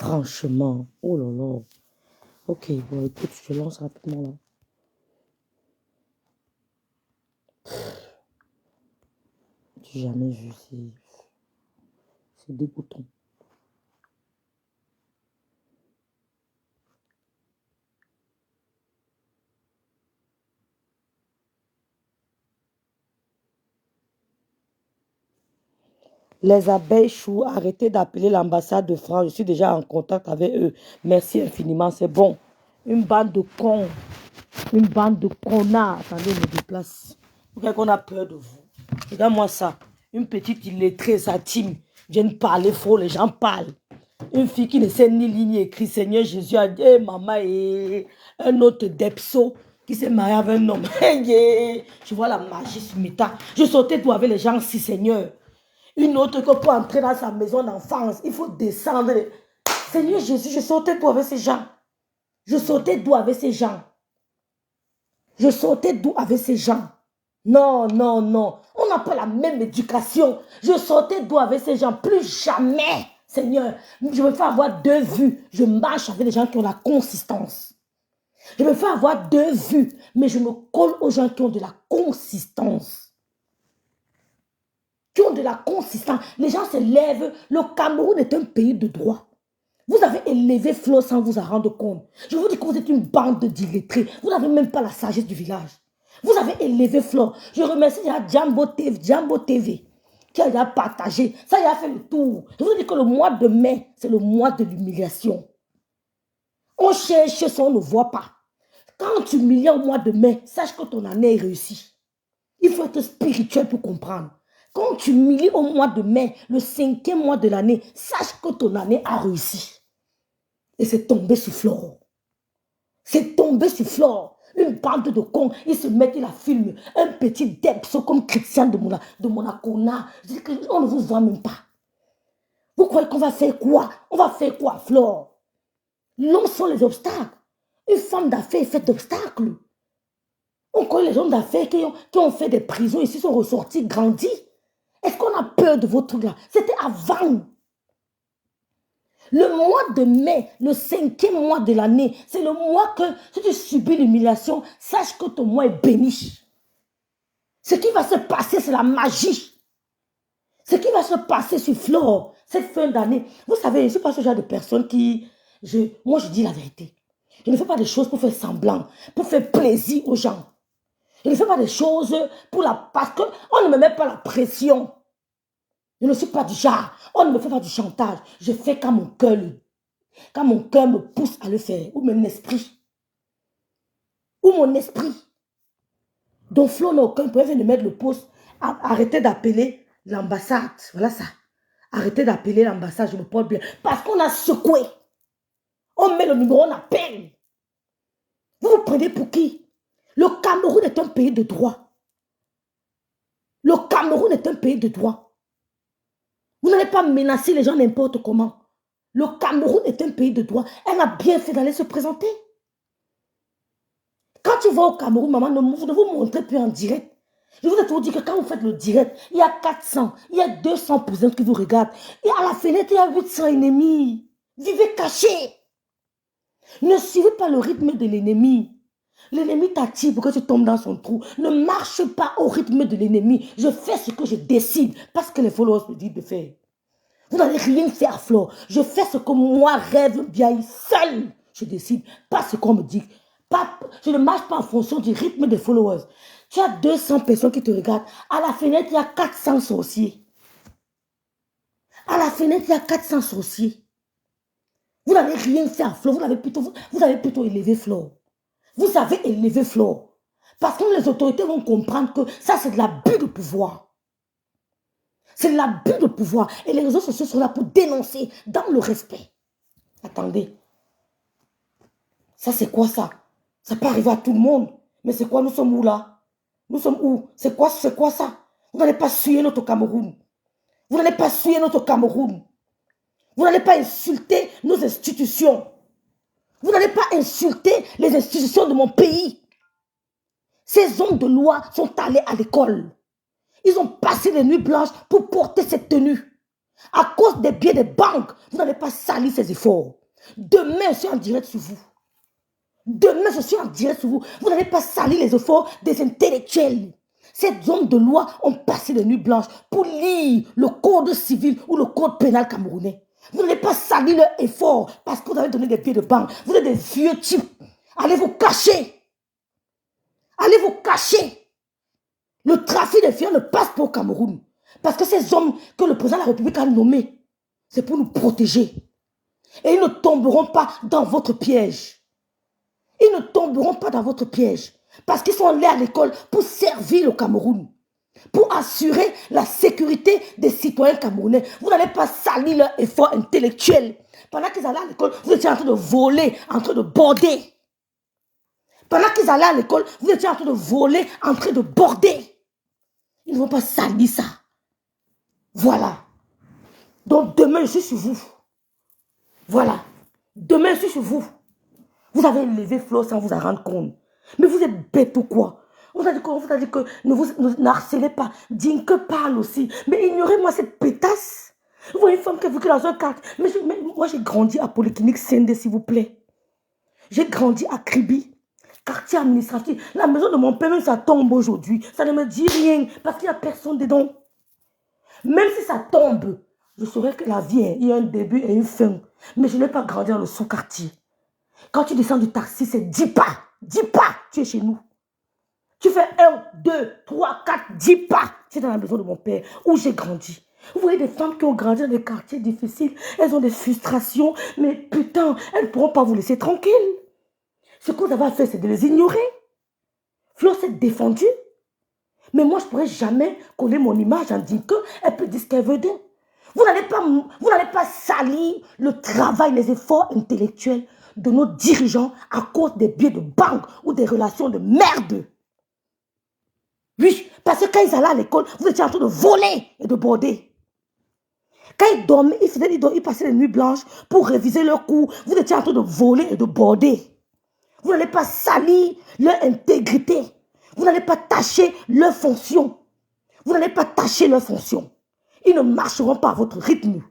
Franchement, oh là là. Ok, bon, écoute, je lance rapidement là. J'ai jamais vu, c'est dégoûtant. Les abeilles choux, arrêtez d'appeler l'ambassade de France. Je suis déjà en contact avec eux. Merci infiniment, c'est bon. Une bande de cons. Une bande de connards. Attendez, je me déplace. Pourquoi qu'on a peur de vous? Regarde-moi ça. Une petite illettrée, sa team. Viennent parler faux, les gens parlent. Une fille qui ne sait ni lire ni écrire. Seigneur Jésus a dit, hey, maman, et un autre Depso qui s'est marié avec un homme. Je vois la magie sur mes tas. Je sautais tout avec les gens, si Seigneur. Une autre que pour entrer dans sa maison d'enfance, il faut descendre. Seigneur Jésus, je sautais tout avec ces gens. Je sautais d'où avec ces gens. Je sautais d'où avec ces gens. Non, non, non. On n'a pas la même éducation. Je sautais d'où avec ces gens. Plus jamais, Seigneur. Je me fais avoir deux vues. Je marche avec des gens qui ont la consistance. Je me fais avoir deux vues. Mais je me colle aux gens qui ont de la consistance. Qui ont de la consistance. Les gens se lèvent. Le Cameroun est un pays de droit. Vous avez élevé Flo sans vous en rendre compte. Je vous dis que vous êtes une bande d'illettrés. Vous n'avez même pas la sagesse du village. Vous avez élevé Flo. Je remercie Jambo TV qui a déjà partagé. Ça, il a fait le tour. Je vous dis que le mois de mai, c'est le mois de l'humiliation. On cherche ça, on ne voit pas. Quand tu humilies au mois de mai, sache que ton année est réussie. Il faut être spirituel pour comprendre. Quand tu humilies au mois de mai, le 5e mois de l'année, sache que ton année a réussi. Et c'est tombé sur Flore. C'est tombé sur Flore. Une bande de cons, ils se mettent, ils la filment. Un petit Depso comme Christian de Monaco. Je dis qu'on ne vous voit même pas. Vous croyez qu'on va faire quoi? On va faire quoi, Flore? L'homme sont les obstacles. Une femme d'affaires est faite d'obstacles. On connaît les hommes d'affaires qui ont fait des prisons ici, sont ressortis, grandis. Est-ce qu'on a peur de vos trucs-là? C'était avant. Le mois de mai, le 5e mois de l'année, c'est le mois que si tu subis l'humiliation, sache que ton mois est béni. Ce qui va se passer, c'est la magie. Ce qui va se passer sur Flore, cette fin d'année. Vous savez, je ne suis pas ce genre de personne qui... Moi, je dis la vérité. Je ne fais pas des choses pour faire semblant, pour faire plaisir aux gens. Je ne fais pas des choses parce qu'on ne me met pas la pression. Je ne suis pas du genre. On ne me fait pas du chantage. Je fais quand mon cœur me pousse à le faire. Ou mon esprit. Donc Flo n'a aucun problème de mettre le poste. Arrêtez d'appeler l'ambassade. Voilà ça. Arrêtez d'appeler l'ambassade. Je me porte bien. Parce qu'on a secoué. On met le numéro, on appelle. Vous vous prenez pour qui? Le Cameroun est un pays de droit. Le Cameroun est un pays de droit. Vous n'allez pas menacer les gens n'importe comment. Le Cameroun est un pays de droit. Elle a bien fait d'aller se présenter. Quand tu vas au Cameroun, maman, ne vous montrez plus en direct. Je vous ai toujours dit que quand vous faites le direct, il y a 400, il y a 200 cousins qui vous regardent. Et à la fenêtre, il y a 800 ennemis. Vivez cachés. Ne suivez pas le rythme de l'ennemi. L'ennemi t'attire pour que tu tombes dans son trou. Ne marche pas au rythme de l'ennemi. Je fais ce que je décide parce que les followers me disent de faire. Vous n'allez rien faire, Flo. Je fais ce que moi rêve bien seul. Je décide, pas ce qu'on me dit. Je ne marche pas en fonction du rythme des followers. Tu as 200 personnes qui te regardent. À la fenêtre, il y a 400 sorciers. À la fenêtre, il y a 400 sorciers. Vous n'allez rien faire, Flo. Vous avez plutôt élevé Flo. Vous avez élevé Flo. Parce que les autorités vont comprendre que ça, c'est de l'abus de pouvoir. C'est de l'abus de pouvoir. Et les réseaux sociaux sont là pour dénoncer dans le respect. Attendez. Ça, c'est quoi ça? Ça peut arriver à tout le monde. Mais c'est quoi? Nous sommes où là? Nous sommes où? C'est quoi ça? Vous n'allez pas suer notre Cameroun. Vous n'allez pas suer notre Cameroun. Vous n'allez pas insulter nos institutions. Vous n'allez pas insulter les institutions de mon pays. Ces hommes de loi sont allés à l'école. Ils ont passé les nuits blanches pour porter cette tenue. À cause des biais des banques, vous n'allez pas salir ces efforts. Demain, je suis en direct sur vous. Demain, je suis en direct sur vous. Vous n'allez pas salir les efforts des intellectuels. Ces hommes de loi ont passé les nuits blanches pour lire le code civil ou le code pénal camerounais. Vous n'allez pas salir leur effort parce que vous avez donné des billets de banque. Vous êtes des vieux types. Allez vous cacher. Allez vous cacher. Le trafic des filles ne passe pas au Cameroun. Parce que ces hommes que le président de la République a nommés, c'est pour nous protéger. Et ils ne tomberont pas dans votre piège. Ils ne tomberont pas dans votre piège. Parce qu'ils sont allés à l'école pour servir le Cameroun. Pour assurer la sécurité des citoyens camerounais. Vous n'allez pas salir leur effort intellectuel. Pendant qu'ils allaient à l'école, vous étiez en train de voler, en train de border. Pendant qu'ils allaient à l'école, vous étiez en train de voler, en train de border. Ils ne vont pas salir ça. Voilà. Donc demain, je suis sur vous. Voilà. Demain, je suis sur vous. Vous avez élevé Flo sans vous en rendre compte. Mais vous êtes bête ou quoi? On vous a dit que ne vous harcelez pas. Dinke parle aussi. Mais ignorez-moi cette pétasse. Vous voyez une femme qui a vécu dans un quartier. Mais moi, j'ai grandi à Polyclinique Sendé, s'il vous plaît. J'ai grandi à Kribi, quartier administratif. La maison de mon père, même ça tombe aujourd'hui. Ça ne me dit rien parce qu'il n'y a personne dedans. Même si ça tombe, je saurais que la vie, il y a un début et une fin. Mais je n'ai pas grandi dans le sous-quartier. Quand tu descends du taxi, c'est 10 pas. 10 pas, tu es chez nous. Tu fais 1, 2, 3, 4, 10 pas. C'est dans la maison de mon père où j'ai grandi. Vous voyez des femmes qui ont grandi dans des quartiers difficiles. Elles ont des frustrations. Mais putain, elles ne pourront pas vous laisser tranquille. Ce que vous avez fait, c'est de les ignorer. Flo s'est défendue. Mais moi, je ne pourrais jamais coller mon image en disant qu'elle peut dire ce qu'elle veut dire. Vous n'allez pas salir le travail, les efforts intellectuels de nos dirigeants à cause des biais de banque ou des relations de merde. Oui, parce que quand ils allaient à l'école, vous étiez en train de voler et de border. Quand ils dormaient, ils passaient les nuits blanches pour réviser leurs cours. Vous étiez en train de voler et de border. Vous n'allez pas salir leur intégrité. Vous n'allez pas tâcher leur fonction. Vous n'allez pas tâcher leur fonction. Ils ne marcheront pas à votre rythme.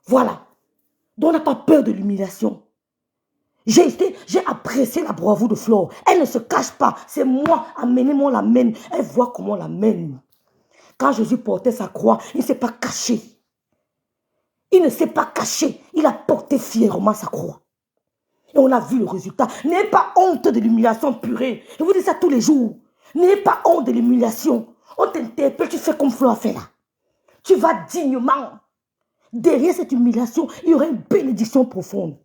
Voilà. Donc on n'a pas peur de l'humiliation. J'ai apprécié la bravoure de Flore. Elle ne se cache pas. C'est moi, amenez-moi la mène. Elle voit comment on la mène. Quand Jésus portait sa croix, il ne s'est pas caché. Il ne s'est pas caché. Il a porté fièrement sa croix. Et on a vu le résultat. N'ayez pas honte de l'humiliation purée. Je vous dis ça tous les jours. N'ayez pas honte de l'humiliation. On t'interpelle, tu fais comme Flo a fait là. Tu vas dignement. Derrière cette humiliation, il y aura une bénédiction profonde.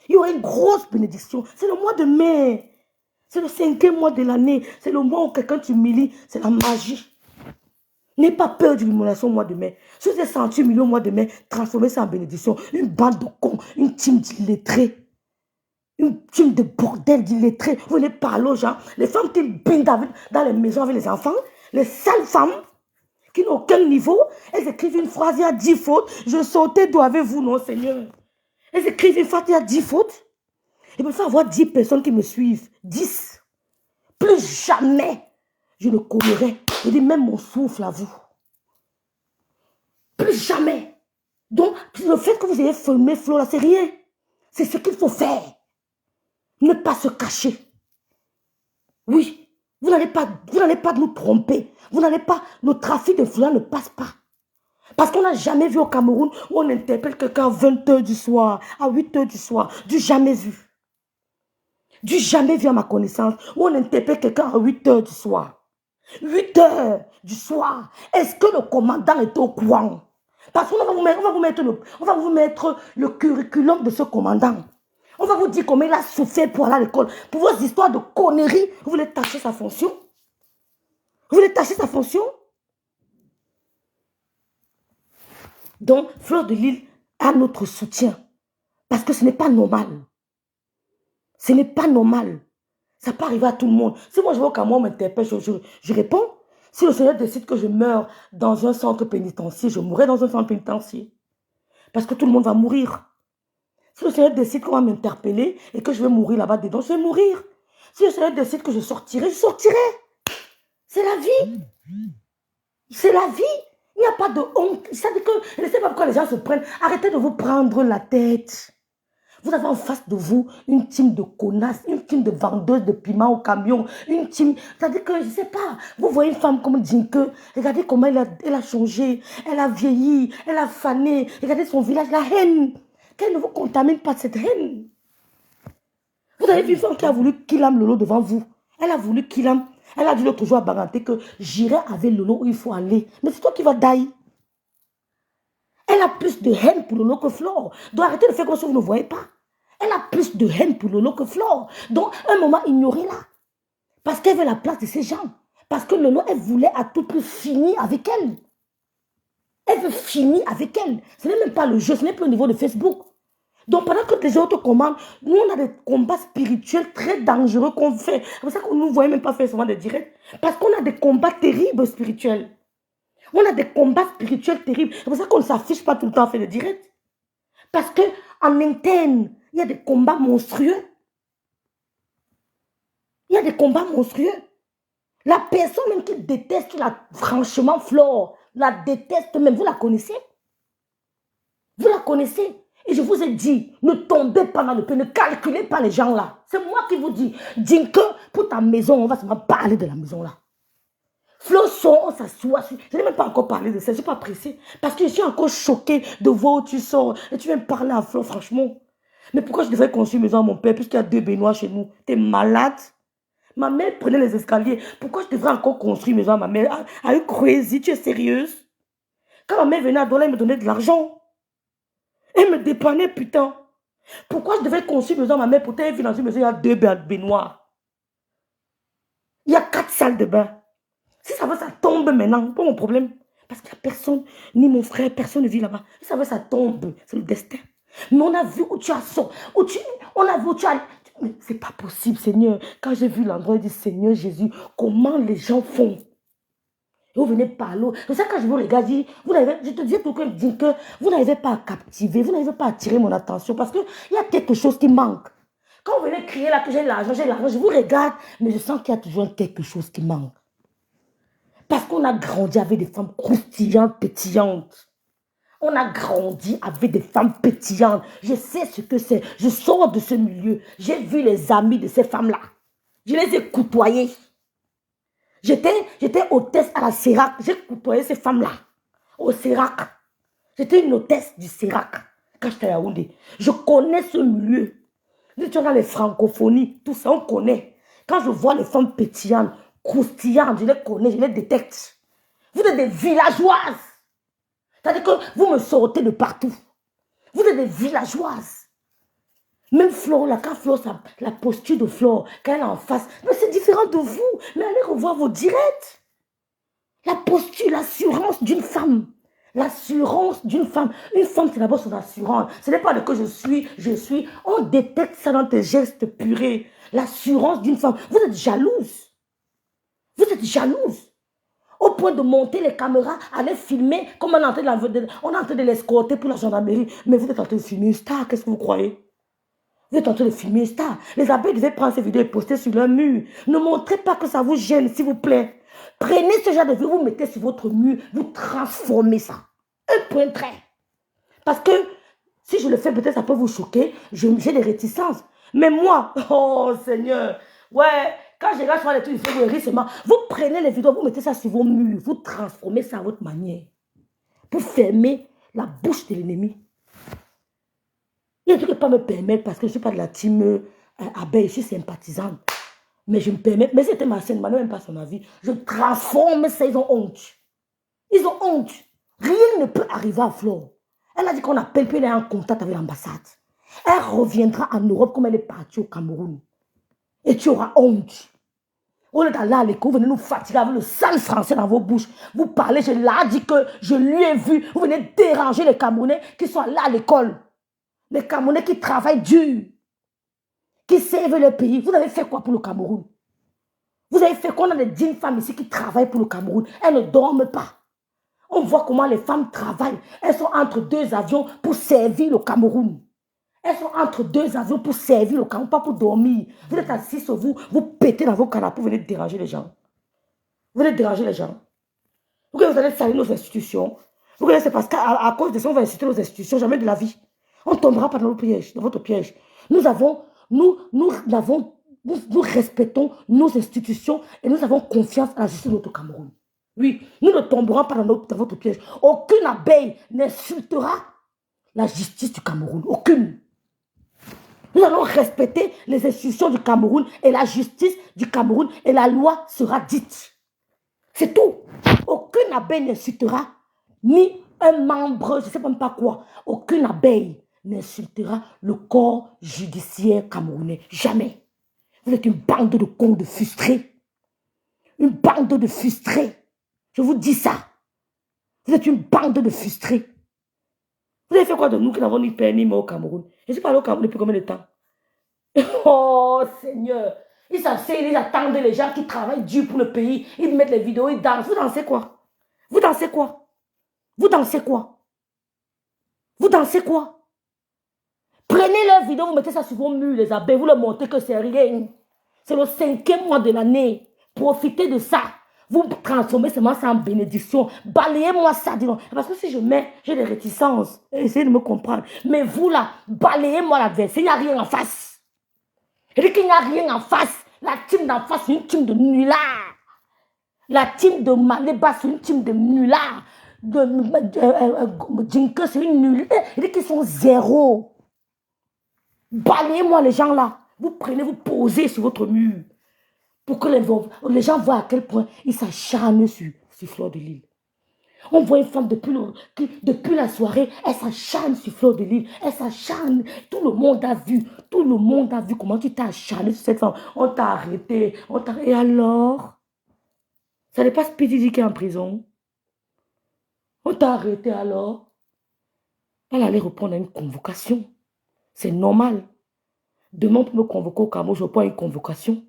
Il y aura une grosse bénédiction. C'est le mois de mai. C'est le 5e mois de l'année. C'est le mois où quelqu'un t'humilie. C'est la magie. N'aie pas peur de l'humiliation au mois de mai. Si vous êtes senti humilié au mois de mai, transformez ça en bénédiction. Une bande de cons, une team d'illettrés. Une team de bordel d'illettrés. Vous venez parler aux gens. Les femmes qui bindent dans les maisons avec les enfants. Les sales femmes qui n'ont aucun niveau. Elles écrivent une phrase, il y a 10 fautes. Je sautais d'où avez-vous, non, Seigneur? Elles écrivent une phrase, il y a 10 fautes. Il me faut avoir 10 personnes qui me suivent. 10. Plus jamais je ne connaîrai. Je dis même mon souffle à vous. Plus jamais. Donc, le fait que vous ayez filmé Flo là, c'est rien. C'est ce qu'il faut faire. Ne pas se cacher. Oui, vous n'allez pas nous tromper. Vous n'allez pas, le trafic de Flo ne passe pas. Parce qu'on n'a jamais vu au Cameroun où on interpelle quelqu'un à 20 h du soir, à 8 h du soir. Du jamais vu. Du jamais vu à ma connaissance où on interpelle quelqu'un à 8 h du soir. 8 h du soir. Est-ce que le commandant est au courant? Parce qu'on va vous mettre le curriculum de ce commandant. On va vous dire comment il a souffert pour aller à l'école. Pour vos histoires de conneries, vous voulez tâcher sa fonction? Vous voulez tâcher sa fonction? Donc, Fleur de Lille a notre soutien. Parce que ce n'est pas normal. Ce n'est pas normal. Ça peut arriver à tout le monde. Si moi je vois qu'à moi on m'interpelle, je réponds. Si le Seigneur décide que je meurs dans un centre pénitentiaire, je mourrai dans un centre pénitentiaire. Parce que tout le monde va mourir. Si le Seigneur décide qu'on va m'interpeller et que je vais mourir là-bas dedans, je vais mourir. Si le Seigneur décide que je sortirai, je sortirai. C'est la vie. C'est la vie. Il n'y a pas de honte. C'est-à-dire que, je ne sais pas pourquoi les gens se prennent. Arrêtez de vous prendre la tête. Vous avez en face de vous une team de connasses, une team de vendeuses de piments au camion, une team... C'est-à-dire que, je ne sais pas, vous voyez une femme comme Dinke, regardez comment elle a changé, elle a vieilli, elle a fané, regardez son village, la haine. Qu'elle ne vous contamine pas de cette haine. Vous avez vu une femme qui a voulu qu'il ame Lolo devant vous. Elle a voulu qu'il ame. Elle a dit l'autre jour à Baganté que j'irai avec Lolo où il faut aller. Mais c'est toi qui vas die. Elle a plus de haine pour Lolo que Flore. Donc arrêtez de faire comme si vous ne voyez pas. Elle a plus de haine pour Lolo que Flore. Donc un moment, ignorez-la. Parce qu'elle veut la place de ces gens. Parce que Lolo, elle voulait à tout prix finir avec elle. Elle veut finir avec elle. Ce n'est même pas le jeu, ce n'est plus au niveau de Facebook. Donc pendant que les autres commandent, nous on a des combats spirituels très dangereux qu'on fait. C'est pour ça qu'on ne nous voit même pas faire souvent des directs. Parce qu'on a des combats terribles spirituels. On a des combats spirituels terribles. C'est pour ça qu'on ne s'affiche pas tout le temps à faire des directs. Parce qu'en interne, il y a des combats monstrueux. Il y a des combats monstrueux. La personne même qui déteste, franchement, Flore, la déteste même. Vous la connaissez? Vous la connaissez? Et je vous ai dit, ne tombez pas dans le pied, ne calculez pas les gens là. C'est moi qui vous dis, dis que pour ta maison, on va seulement parler de la maison là. Flo, on s'assoit. Je n'ai même pas encore parlé de ça, je ne suis pas pressée. Parce que je suis encore choquée de voir où tu sors. Et tu viens parler à Flo, franchement. Mais pourquoi je devrais construire une maison à mon père puisqu'il y a 2 baignoires chez nous? T'es malade? Ma mère prenait les escaliers. Pourquoi je devrais encore construire une maison à ma mère? Are you crazy? Tu es sérieuse? Quand ma mère venait à Douala, elle me donnait de l'argent. Elle me dépannait, putain. Pourquoi je devais construire une maison à ma mère pour elle vit dans une maison, il y a 2 baignoires. Il y a 4 salles de bain. Si ça veut, ça tombe maintenant. Pas mon problème. Parce qu'il n'y a personne, ni mon frère, personne ne vit là-bas. Si ça veut, ça tombe. C'est le destin. Mais on a vu où tu as sorti. On a vu où tu as... Mais c'est pas possible, Seigneur. Quand j'ai vu l'endroit, je dis, Seigneur Jésus, comment les gens font? Et vous venez parler. C'est ça quand je vous regarde, je te dis pourquoi je dis que vous n'arrivez pas à captiver, vous n'arrivez pas à attirer mon attention parce qu'il y a quelque chose qui manque. Quand vous venez crier là que j'ai l'argent, je vous regarde, mais je sens qu'il y a toujours quelque chose qui manque. Parce qu'on a grandi avec des femmes croustillantes, pétillantes. On a grandi avec des femmes pétillantes. Je sais ce que c'est. Je sors de ce milieu. J'ai vu les amis de ces femmes-là. Je les ai côtoyées. J'étais hôtesse à la CERAC. J'ai côtoyé ces femmes-là. Au CERAC. J'étais une hôtesse du CERAC. Quand j'étais à Yaoundé. Je connais ce milieu. Tu as les francophonies. Tout ça, on connaît. Quand je vois les femmes pétillantes, croustillantes, je les connais, je les détecte. Vous êtes des villageoises. C'est-à-dire que vous me sortez de partout. Vous êtes des villageoises. Même Flore, là, quand Flore, la posture de Flore, quand elle est en face, mais c'est différent de vous. Mais allez revoir vos directs. La posture, l'assurance d'une femme. L'assurance d'une femme. Une femme, c'est d'abord son assurance. Ce n'est pas de que je suis. On détecte ça dans tes gestes purés. L'assurance d'une femme. Vous êtes jalouse. Vous êtes jalouse. Au point de monter les caméras, aller filmer, comme on est en train de l'escorter pour la gendarmerie. Mais vous êtes en train de filmer une star, qu'est-ce que vous croyez? Vous êtes en train de filmer une star. Les abeilles devaient prendre ces vidéos et poster sur leur mur. Ne montrez pas que ça vous gêne, s'il vous plaît. Prenez ce genre de vidéo, vous mettez sur votre mur, vous transformez ça. Un point trait. Parce que si je le fais, peut-être ça peut vous choquer. J'ai des réticences. Mais moi, oh Seigneur, ouais, quand je regarde sur les trucs, vous prenez les vidéos, vous mettez ça sur vos murs, vous transformez ça à votre manière. Pour fermer la bouche de l'ennemi. Il y a un truc qui ne peut pas me permettre parce que je ne suis pas de la team abeille, je suis sympathisante. Mais je me permets, mais c'était ma scène, même pas son avis. Je transforme ça, ils ont honte. Ils ont honte. Rien ne peut arriver à Flore. Elle a dit qu'on appelle, puis elle est en contact avec l'ambassade. Elle reviendra en Europe comme elle est partie au Cameroun. Et tu auras honte. On est allé à l'école, vous venez nous fatiguer avec le sale français dans vos bouches. Vous parlez, je l'ai dit que je lui ai vu. Vous venez déranger les Camerounais qui sont là à l'école. Les Camerounais qui travaillent dur. Qui servent le pays. Vous avez fait quoi pour le Cameroun? Vous avez fait quoi? On a des dignes femmes ici qui travaillent pour le Cameroun. Elles ne dorment pas. On voit comment les femmes travaillent. Elles sont entre 2 avions pour servir le Cameroun. Elles sont entre 2 avions pour servir le Cameroun, pas pour dormir. Vous êtes assis sur vous, vous pétez dans vos canapés, vous venez déranger les gens. Vous venez déranger les gens. Vous allez salir nos institutions. Vous connaissez parce qu'à cause de ça, on va insulter nos institutions, jamais de la vie. On ne tombera pas dans le piège, dans votre piège. Nous respectons nos institutions et nous avons confiance à la justice de notre Cameroun. Oui, nous ne tomberons pas dans votre piège. Aucune abeille n'insultera la justice du Cameroun. Aucune. Nous allons respecter les institutions du Cameroun et la justice du Cameroun et la loi sera dite. C'est tout. Aucune abeille n'insultera ni un membre, je ne sais même pas quoi. Aucune abeille n'insultera le corps judiciaire camerounais. Jamais. Vous êtes une bande de cons, de frustrés. Une bande de frustrés. Je vous dis ça. Vous êtes une bande de frustrés. Vous avez fait quoi de nous qui n'avons ni père ni mère au Cameroun? Je suis pas allé au Cameroun depuis combien de temps? Oh Seigneur. Ils s'asseyent, ils attendent les gens qui travaillent dur pour le pays. Ils mettent les vidéos, ils dansent. Vous dansez quoi? Vous dansez quoi? Vous dansez quoi? Vous dansez quoi? Prenez leurs vidéos, vous mettez ça sur vos murs, les abeilles, vous leur montrez que c'est rien. C'est le 5e mois de l'année. Profitez de ça. Vous transformez seulement ça en bénédiction. Balayez-moi ça, dis donc. Parce que si je mets, j'ai des réticences. Essayez de me comprendre. Mais vous là, balayez-moi l'adversaire. Il n'y a rien en face. Il dit qu'il n'y a rien en face. La team d'en face, c'est une team de nullards. La team de Maléba, c'est une team de nullards. Jinka, c'est une nulle. Il dit qu'ils sont zéro. Balayez-moi les gens là. Vous prenez, vous posez sur votre mur. Pour que les gens voient à quel point ils s'acharnent sur Fleur de Lys. On voit une femme depuis la soirée, elle s'acharne sur Fleur de Lys. Elle s'acharne. Tout le monde a vu. Tout le monde a vu comment tu t'es acharné sur cette femme. On t'a arrêté. Et alors? Ça n'est pas Speedy qui est en prison. On t'a arrêté alors? Elle allait répondre à une convocation. C'est normal. Demain, on peut me convoquer au Cameroun, je prends une convocation.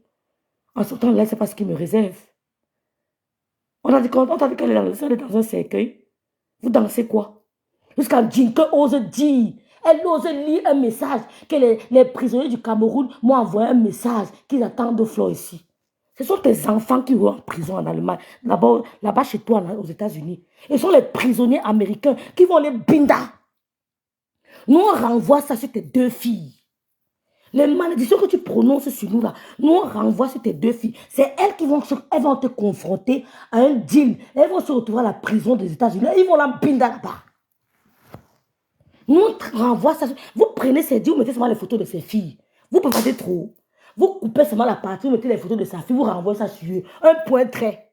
En ce temps-là, c'est pas ce qu'il me réserve. On t'a dit qu'elle est dans un cercueil. Vous dansez quoi? Jusqu'à Jinka ose dire, elle ose lire un message que les prisonniers du Cameroun m'ont envoyé un message qu'ils attendent de Fleur ici. Ce sont tes enfants qui vont en prison en Allemagne, là-bas chez toi aux États-Unis. Ce sont les prisonniers américains qui vont les binda. Nous, on renvoie ça sur tes 2 filles. Les malédictions que tu prononces sur nous là, nous on renvoie sur tes 2 filles. C'est elles qui vont te confronter à un deal. Elles vont se retrouver à la prison des États-Unis. Ils vont la binder là-bas. Nous on renvoie ça. Vous prenez ces deals, vous mettez seulement les photos de ces filles. Vous préparez trop. Vous coupez seulement la partie, vous mettez les photos de sa fille, vous renvoyez ça sur eux. Un point trait.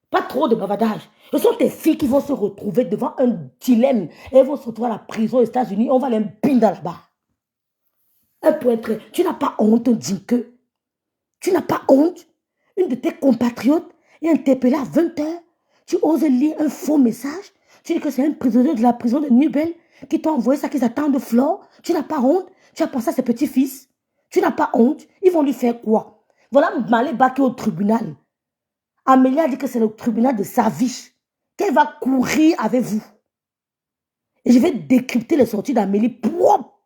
Pas trop de bavardage. Ce sont tes filles qui vont se retrouver devant un dilemme. Elles vont se retrouver à la prison aux États-Unis. On va les binder là-bas. Un point très. Tu n'as pas honte, Dinke. Tu n'as pas honte. Une de tes compatriotes est interpellée à 20h. Tu oses lire un faux message. Tu dis que c'est un prisonnier de la prison de Nubel qui t'a envoyé ça, qu'ils attendent de Flore. Tu n'as pas honte. Tu as pensé à ses petits-fils. Tu n'as pas honte. Ils vont lui faire quoi? Voilà Maléba qui est au tribunal. Amélie a dit que c'est le tribunal de sa vie. Qu'elle va courir avec vous. Et je vais décrypter les sorties d'Amélie propre.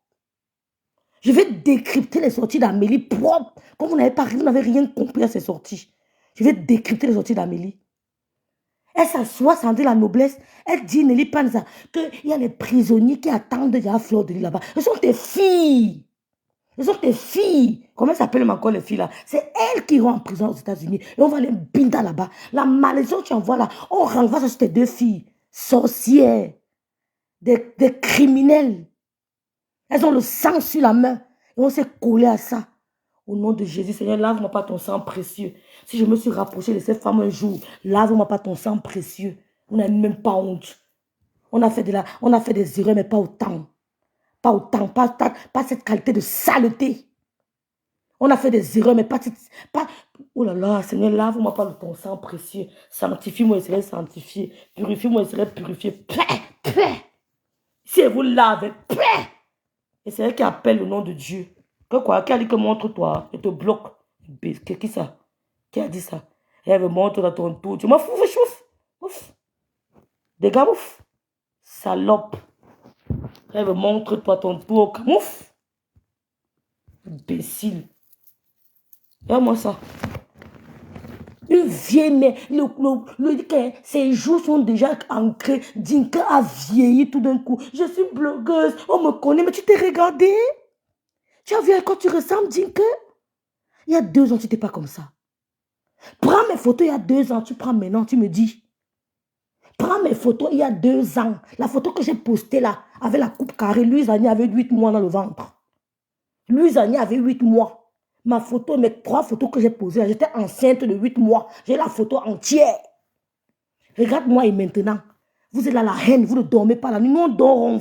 Je vais décrypter les sorties d'Amélie propre. Comme vous n'avez rien compris à ces sorties. Je vais décrypter les sorties d'Amélie. Elle s'assoit, sans dire la noblesse. Elle dit, Nelly Panza, qu'il y a les prisonniers qui attendent déjà Fleur de Lys là-bas. Ce sont tes filles. Ce sont tes filles. Comment s'appellent encore les filles là? C'est elles qui iront en prison aux États-Unis. Et on va les binder là-bas. La malédiction que tu envoies là, on renvoie ça sur tes 2 filles. Sorcières. Des criminels. Elles ont le sang sur la main. Et on s'est collé à ça. Au nom de Jésus, Seigneur, lave-moi pas ton sang précieux. Si je me suis rapproché de cette femme un jour, lave-moi pas ton sang précieux. On n'a même pas honte. On a fait des erreurs, mais pas autant. Pas autant. Pas cette qualité de saleté. On a fait des erreurs, mais pas... Oh là là, Seigneur, lave-moi pas de ton sang précieux. Sanctifie-moi, et serai sanctifié. Purifie-moi, et serai purifié. Paix. Si elle vous lave, paix. Et c'est elle qui appelle le nom de Dieu. Que quoi? Qui a dit que montre-toi? Elle te bloque. Qui ça? Qui a dit ça? Elle me montre dans ton tour. Tu m'en fous, ouf. Dégage, ouf. Salope. Elle me montre-toi ton tour. Ouf. Imbécile. Regarde-moi ça. Une vieille mère, ses jours sont déjà ancrés. Dinka a vieilli tout d'un coup. Je suis blogueuse, on me connaît, mais tu t'es regardé? Tu as vu à quoi tu ressembles, Dinka? Il y a 2 ans, tu n'étais pas comme ça. Prends mes photos il y a 2 ans, tu prends maintenant, tu me dis. Prends mes photos il y a 2 ans. La photo que j'ai postée là, avec la coupe carrée, Louise Agné avait 8 mois dans le ventre. Louise Agné avait 8 mois. Ma photo, mes 3 photos que j'ai posées, j'étais enceinte de 8 mois. J'ai la photo entière. Regarde-moi et maintenant. Vous êtes là, la haine, vous ne dormez pas la nuit. Nous, on dort.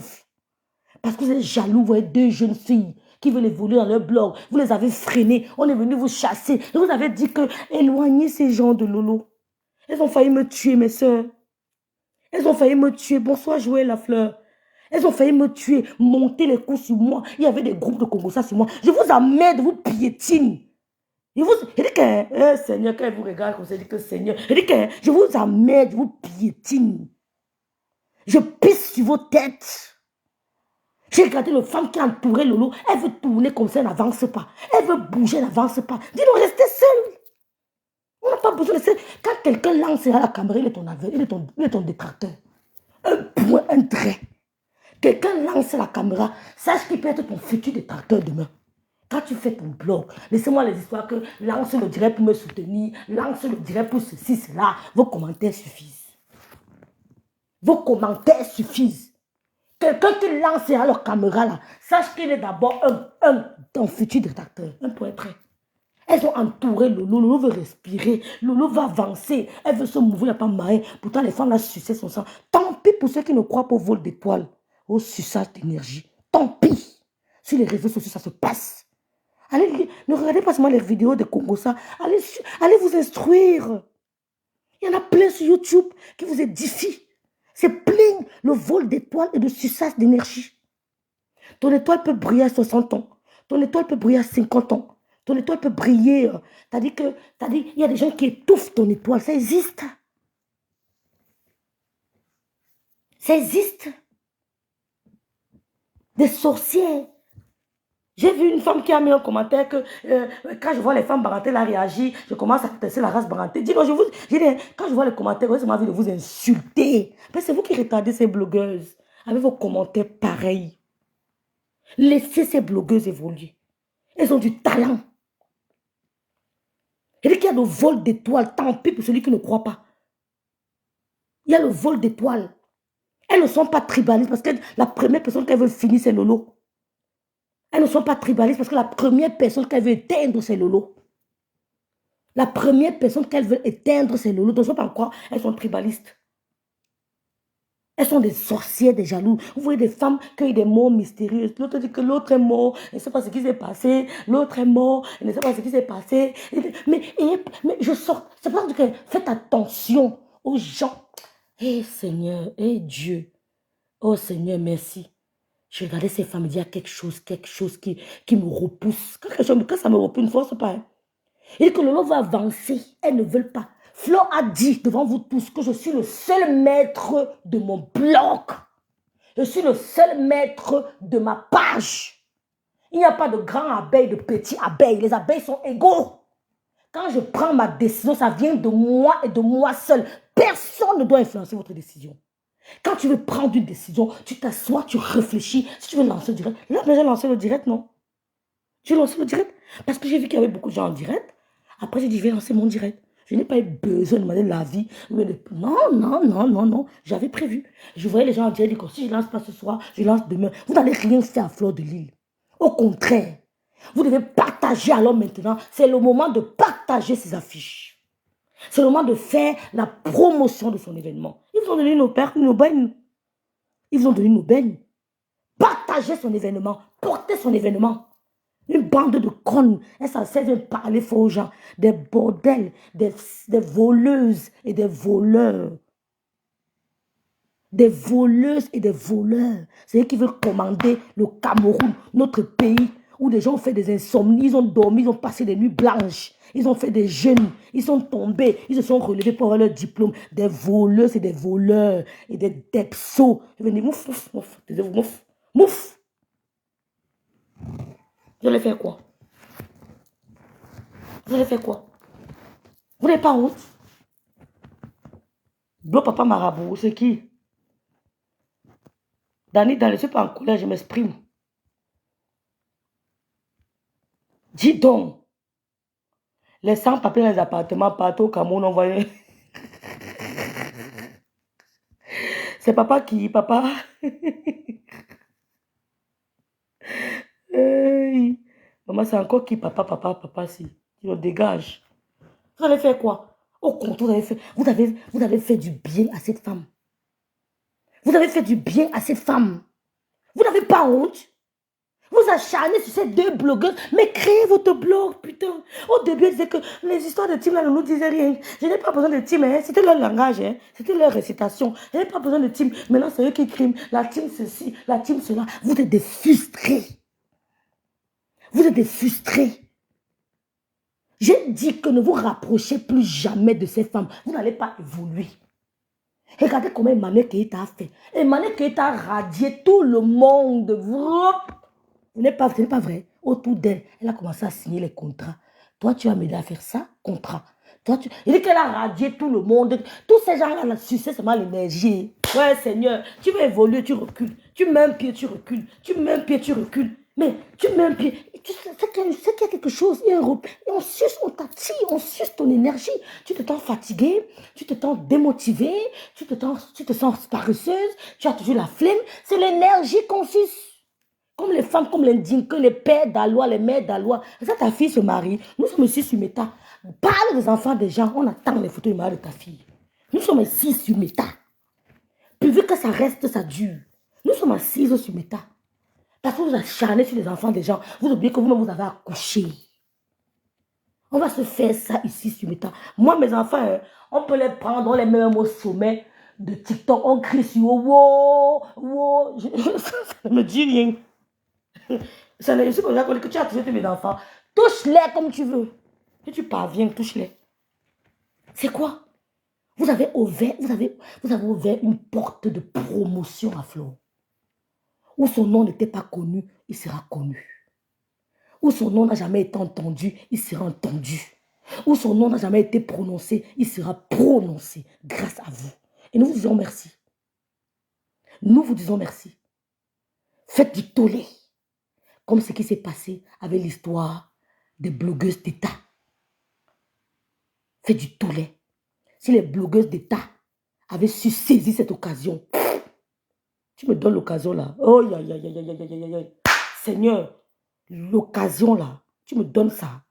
Parce que vous êtes jaloux, vous voyez 2 jeunes filles qui veulent évoluer dans leur blog. Vous les avez freinées. On est venu vous chasser. Et vous avez dit que éloignez ces gens de Lolo. Elles ont failli me tuer, mes soeurs. Elles ont failli me tuer. Bonsoir, Joël Lafleur. Elles ont failli me tuer, monter les coups sur moi. Il y avait des groupes de Congossas sur moi. Je vous emmerde, vous piétine. Je dis que, Seigneur, quand vous regardez comme ça, je dis que Seigneur, je dis que je vous emmerde, je vous piétine. Je pisse sur vos têtes. J'ai regardé le femme qui a entouré Lolo. Elle veut tourner comme ça, elle n'avance pas. Elle veut bouger, elle n'avance pas. Dis-nous, restez seul. On n'a pas besoin de ça. Quand quelqu'un lancera la caméra, il est ton aveugle, il est ton détracteur. Un point, un trait. Quelqu'un lance la caméra, sache qu'il peut être ton futur détracteur demain. Quand tu fais ton blog, laissez-moi les histoires que lance le direct pour me soutenir, lance le direct pour ceci, cela. Vos commentaires suffisent. Vos commentaires suffisent. Quelqu'un qui lancera leur caméra là, sache qu'il est d'abord ton futur détracteur. Un point trait. Elles ont entouré Lolo. Lolo veut respirer. Lolo va avancer. Elle veut se mouvoir, il n'y a pas moyen. Pourtant, les femmes là sucent son sang. Tant pis pour ceux qui ne croient pas au vol d'étoiles, au suçage d'énergie. Tant pis. Sur les réseaux sociaux, ça se passe. Allez, ne regardez pas seulement les vidéos de Congo, ça. Allez vous instruire. Il y en a plein sur YouTube qui vous édifient. C'est plein le vol d'étoiles et de suçage d'énergie. Ton étoile peut briller à 60 ans. Ton étoile peut briller à 50 ans. Ton étoile peut briller. T'as dit il y a des gens qui étouffent ton étoile. Ça existe. Ça existe. Des sorcières. J'ai vu une femme qui a mis un commentaire que quand je vois les femmes barantes, elle a réagi. Je commence à tester la race barantée. Dis-moi, quand je vois les commentaires, j'ai envie de vous insulter. C'est vous qui retardez ces blogueuses avec vos commentaires pareils. Laissez ces blogueuses évoluer. Elles ont du talent. Il y a le vol d'étoiles. Tant pis pour celui qui ne croit pas. Il y a le vol d'étoiles. Elles ne sont pas tribalistes parce que la première personne qu'elles veulent finir, c'est Lolo. Elles ne sont pas tribalistes parce que la première personne qu'elles veulent éteindre, c'est Lolo. La première personne qu'elles veulent éteindre, c'est Lolo. Donc, je ne sais pas quoi, elles sont tribalistes. Elles sont des sorcières, des jaloux. Vous voyez des femmes qui ont des morts mystérieuses. L'autre dit que l'autre est mort, elle ne sait pas ce qui s'est passé. L'autre est mort, elle ne sait pas ce qui s'est passé. Mais je sors. C'est pour ça que faites attention aux gens. Seigneur, Dieu. Oh Seigneur, merci. Je regardais ces femmes, il y a quelque chose qui me repousse. Quand ça me repousse, une fois, c'est pas. Hein. Et que le lot va avancer, elles ne veulent pas. Flo a dit devant vous tous que je suis le seul maître de mon blog. Je suis le seul maître de ma page. Il n'y a pas de grands abeilles, de petits abeilles. Les abeilles sont égaux. Quand je prends ma décision, ça vient de moi et de moi seul. Personne ne doit influencer votre décision. Quand tu veux prendre une décision, tu t'assois, tu réfléchis. Si tu veux lancer le direct, là, j'ai lancé le direct, non? J'ai lancé le direct parce que j'ai vu qu'il y avait beaucoup de gens en direct. Après, j'ai dit, je vais lancer mon direct. Je n'ai pas eu besoin de demander l'avis. Non. J'avais prévu. Je voyais les gens en direct dire que si je ne lance pas ce soir, je lance demain. Vous n'allez rien faire à Fleur de Lille. Au contraire, vous devez partager alors maintenant. C'est le moment de partager ces affiches. C'est le moment de faire la promotion de son événement. Ils vous ont donné nos pères, nos bennes. Ils vous ont donné nos bennes. Partagez son événement. Portez son événement. Une bande de connes. Elles s'en servent de parler faux aux gens. Des bordels, des voleuses et des voleurs. Des voleuses et des voleurs. C'est eux qui veulent commander le Cameroun, notre pays, où des gens ont fait des insomnies, ils ont dormi, ils ont passé des nuits blanches. Ils ont fait des jeûnes, ils sont tombés, ils se sont relevés pour avoir leur diplôme. Des voleuses et des voleurs et des depsos. Je vais dire mouf. Vous allez faire quoi? Vous allez faire quoi? Vous n'avez pas honte? Blo Papa Marabout, c'est qui? Dani, dans le suis pas en colère, je m'exprime. Dis donc. Les sans-papiers dans les appartements partout au Cameroun, on voyait. C'est papa qui? Papa? Hey. Maman, c'est encore qui? Papa, si. Tu le dégages. Vous avez fait quoi? Au contraire, vous avez fait du bien à cette femme. Vous avez fait du bien à cette femme. Vous n'avez pas honte? Vous acharnez sur ces deux blogueuses, mais créez votre blog, putain. Au début, elle disait que les histoires de team là ne nous disaient rien. Je n'ai pas besoin de team, hein. C'était leur langage, hein. C'était leur récitation. Je n'ai pas besoin de team. Maintenant, c'est eux qui crient. La team ceci, la team cela. Vous êtes des frustrés. Vous êtes des frustrés. J'ai dit que ne vous rapprochez plus jamais de ces femmes. Vous n'allez pas évoluer. Regardez comment Emmanuel Keïta a fait. Emmanuel Keïta a radié tout le monde. Ce n'est pas vrai. Autour d'elle, elle a commencé à signer les contrats. Toi, tu vas m'aider à faire ça, contrat. Il dit qu'elle a radié tout le monde. Tous ces gens-là, là, c'est seulement l'énergie. Ouais, Seigneur, tu veux évoluer, tu recules. Tu mets un pied, tu recules. Tu mets un pied, tu recules. Mais tu mets un pied. Tu sais qu'il y a quelque chose. Et on suce, on t'attire, on suce ton énergie. Tu te sens fatigué, tu te sens démotivé, tu te sens paresseuse, tu as toujours la flemme. C'est l'énergie qu'on suce. Comme les femmes, comme les Dinka, les pères d'Alois, les mères d'Alois. Ça, ta fille se marie. Nous sommes ici sur Meta. Parle des enfants des gens. On attend les photos de mariage de ta fille. Nous sommes ici sur Meta. Puis vu que ça reste, ça dure. Nous sommes assises sur Meta. Parce que vous acharnez sur les enfants des gens. Vous oubliez que vous-même, vous avez accouché. On va se faire ça ici sur Meta. Moi, mes enfants, on peut les prendre, on les met au sommet de TikTok. On crie sur wow, wow. Ça ne me dit rien. Ça ne suis pas que tu as touché mes enfants. Touche-les comme tu veux. Si tu parviens, touche-les. C'est quoi? Vous avez ouvert une porte de promotion à Flo. Où son nom n'était pas connu, il sera connu. Où son nom n'a jamais été entendu, il sera entendu. Où son nom n'a jamais été prononcé, il sera prononcé grâce à vous. Et nous vous disons merci. Nous vous disons merci. Faites du tollé. Comme ce qui s'est passé avec l'histoire des blogueuses d'État. Faites du tollé. Si les blogueuses d'État avaient su saisir cette occasion, tu me donnes l'occasion là. Oh, Seigneur, l'occasion là, tu me donnes ça.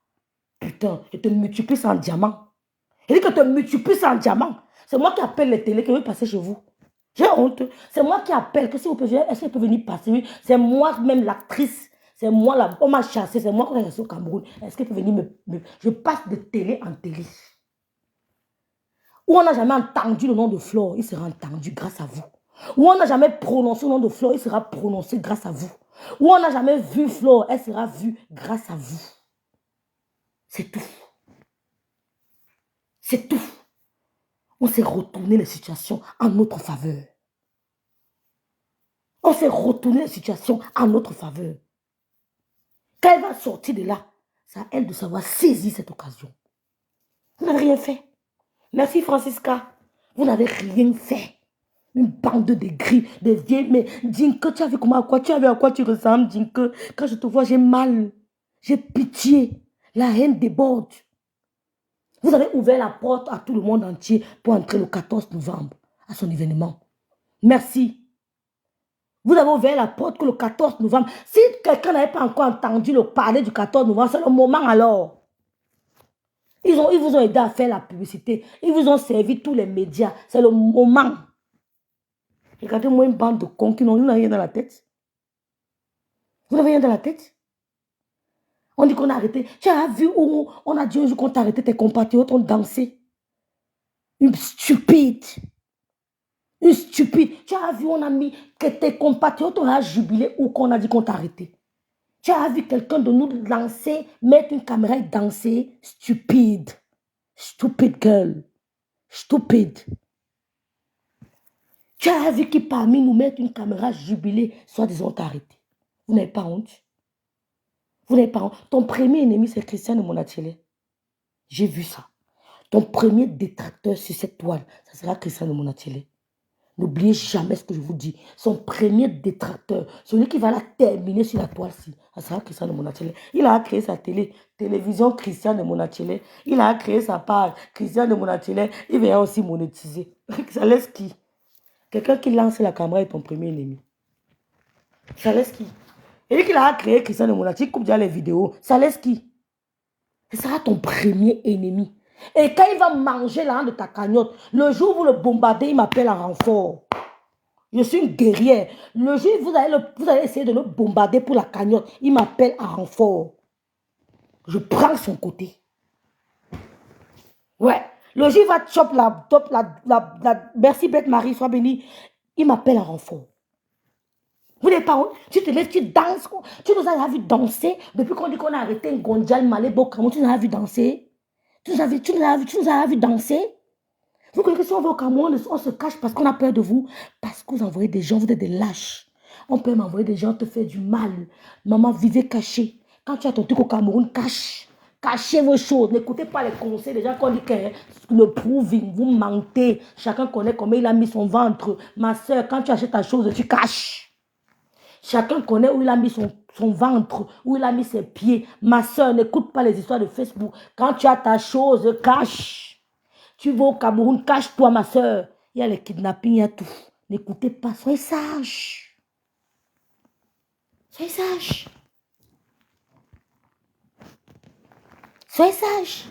Putain, je te multiplie ça en diamant. Je dis que je te multiplie ça en diamant. C'est moi qui appelle les télés qui veulent passer chez vous. J'ai honte. C'est moi qui appelle que si vous pouvez, est-ce qu'elle peut venir passer? C'est moi même l'actrice. C'est moi là. On m'a chassé. C'est moi qui ai resté au Cameroun. Est-ce qu'elle peut venir Je passe de télé en télé. Où on n'a jamais entendu le nom de Flore, il sera entendu grâce à vous. Où on n'a jamais prononcé le nom de Flore, il sera prononcé grâce à vous. Où on n'a jamais vu Flore, elle sera vue grâce à vous. C'est tout. C'est tout. On s'est retourné les situations en notre faveur. On s'est retourné les situations en notre faveur. Quand elle va sortir de là, c'est à elle de savoir saisir cette occasion. Vous n'avez rien fait. Merci Francisca. Vous n'avez rien fait. Une bande de gris, des vieilles. Mais Dinka, tu as vu comment à quoi tu ressembles, Dinka? Quand je te vois, j'ai mal. J'ai pitié. La haine déborde. Vous avez ouvert la porte à tout le monde entier pour entrer le 14 novembre à son événement. Merci. Vous avez ouvert la porte que le 14 novembre. Si quelqu'un n'avait pas encore entendu le parler du 14 novembre, c'est le moment alors. Ils vous ont aidé à faire la publicité. Ils vous ont servi tous les médias. C'est le moment. Regardez-moi une bande de cons qui n'ont rien dans la tête. Vous n'avez rien dans la tête? On dit qu'on a arrêté. Tu as vu où on a dit un jour qu'on t'a arrêté, tes compatriotes ont dansé. Une stupide. Une stupide. Tu as vu, on a mis que tes compatriotes ont jubilé ou qu'on a dit qu'on t'a arrêté. Tu as vu quelqu'un de nous lancer, mettre une caméra et danser. Stupide. Stupid girl. Stupide. Tu as vu qui parmi nous mettre une caméra jubilée, soit disant t'a arrêté. Vous n'avez pas honte? Vous n'avez pas honte? Ton premier ennemi, c'est Christian de Monatiele. J'ai vu ça. Ton premier détracteur sur cette toile, ça sera Christian de Monatiele. N'oubliez jamais ce que je vous dis. Son premier détracteur, celui qui va la terminer sur la toile-ci, ça sera Christian de Monatiele. Il a créé sa télévision Christian de Monatiele. Il a créé sa page Christian de Monatiele. Il va aussi monétiser. Ça laisse qui? Quelqu'un qui lance la caméra est ton premier ennemi. Ça laisse qui? Et lui qui a créé Christian de Monatiele, coupe déjà les vidéos. Ça laisse qui? Ce sera ton premier ennemi. Et quand il va manger l'argent de ta cagnotte, le jour où vous le bombardez, il m'appelle en renfort. Je suis une guerrière. Le jour où vous allez essayer de le bombarder pour la cagnotte, il m'appelle en renfort. Je prends son côté. Ouais. Le jour où il va chop la merci Bête Marie, sois bénie, il m'appelle en renfort. Vous n'êtes pas honte? Tu te lèves, tu danses. Tu nous as vu danser depuis qu'on dit qu'on a arrêté un Gondjal Malébo. Comment tu nous as vu danser? Tu nous as vu danser? Vous croyez que si on va au Cameroun, on se cache parce qu'on a peur de vous? Parce que vous envoyez des gens, vous êtes des lâches. On peut m'envoyer des gens te faire du mal. Maman, vivez caché. Quand tu as ton truc au Cameroun, cache. Cachez vos choses. N'écoutez pas les conseils des gens qui ont dit que le proving, vous mentez. Chacun connaît comment il a mis son ventre. Ma soeur, quand tu achètes ta chose, tu caches. Chacun connaît où il a mis son ventre, où il a mis ses pieds. Ma soeur, n'écoute pas les histoires de Facebook. Quand tu as ta chose, cache. Tu vas au Cameroun, cache-toi, ma soeur. Il y a les kidnappings, il y a tout. N'écoutez pas, soyez sages. Soyez sages. Soyez sages.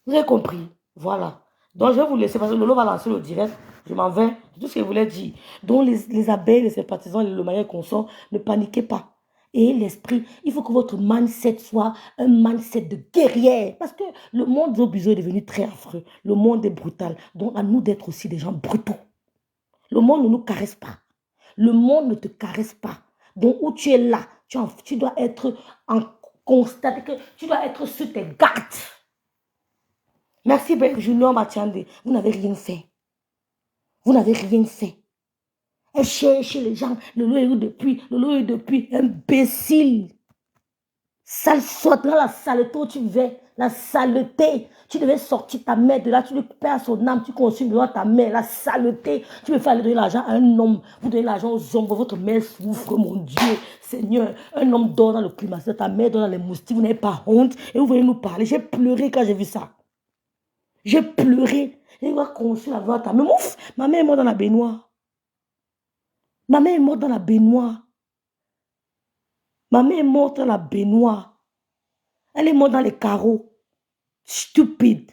Vous avez compris? Voilà. Donc, je vais vous laisser parce que Lolo va lancer le direct. Je m'en vais. C'est tout ce que je voulais dire. Donc, les abeilles, les sympathisants, le manière qu'on sort, ne paniquez pas. Et l'esprit, il faut que votre mindset soit un mindset de guerrière. Parce que le monde d'Obiso est devenu très affreux. Le monde est brutal. Donc, à nous d'être aussi des gens brutaux. Le monde ne nous caresse pas. Le monde ne te caresse pas. Donc, où tu es là, tu dois être en constat, que tu dois être sur tes gardes. Merci, Junior Mathiande. Vous n'avez rien fait. Vous n'avez rien fait. Elle cherche les gens. Le lot est depuis. Imbécile. Sale sorte dans la saleté où tu vais. La saleté. Tu devais sortir ta mère de là. Tu lui perds son âme. Tu consumes devant ta mère. La saleté. Tu veux faire donner l'argent à un homme. Vous donnez l'argent aux hommes. Votre mère souffre, mon Dieu. Seigneur. Un homme dort dans le climat. Ta mère dort dans les moustiques. Vous n'avez pas honte. Et vous venez nous parler. J'ai pleuré quand j'ai vu ça. J'ai pleuré. Et va construire la voix. Mais ouf, ma mère est morte dans la baignoire. Ma mère est morte dans la baignoire. Ma mère est morte dans la baignoire. Elle est morte dans les carreaux. Stupide.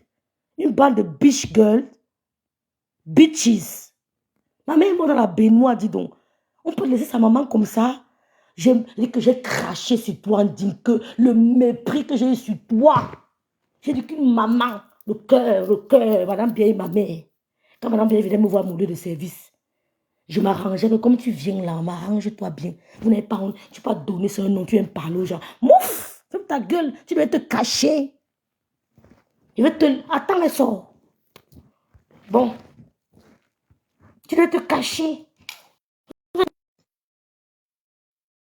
Une bande de bitch girls. Bitches. Ma mère est morte dans la baignoire, dis donc. On peut laisser sa maman comme ça. Que j'ai craché sur toi en disant que le mépris que j'ai eu sur toi. J'ai dit qu'une maman, le cœur, madame bien ma mère. Quand madame bien venait me voir mon lieu de service, je m'arrangeais que comme tu viens là, m'arrange-toi bien. Vous n'avez pas honte, tu peux pas donner ce nom, tu aimes parler aux gens. Mouf, ferme ta gueule, tu dois te cacher. Je vais te... Attends, elle sort. Bon, tu dois te cacher.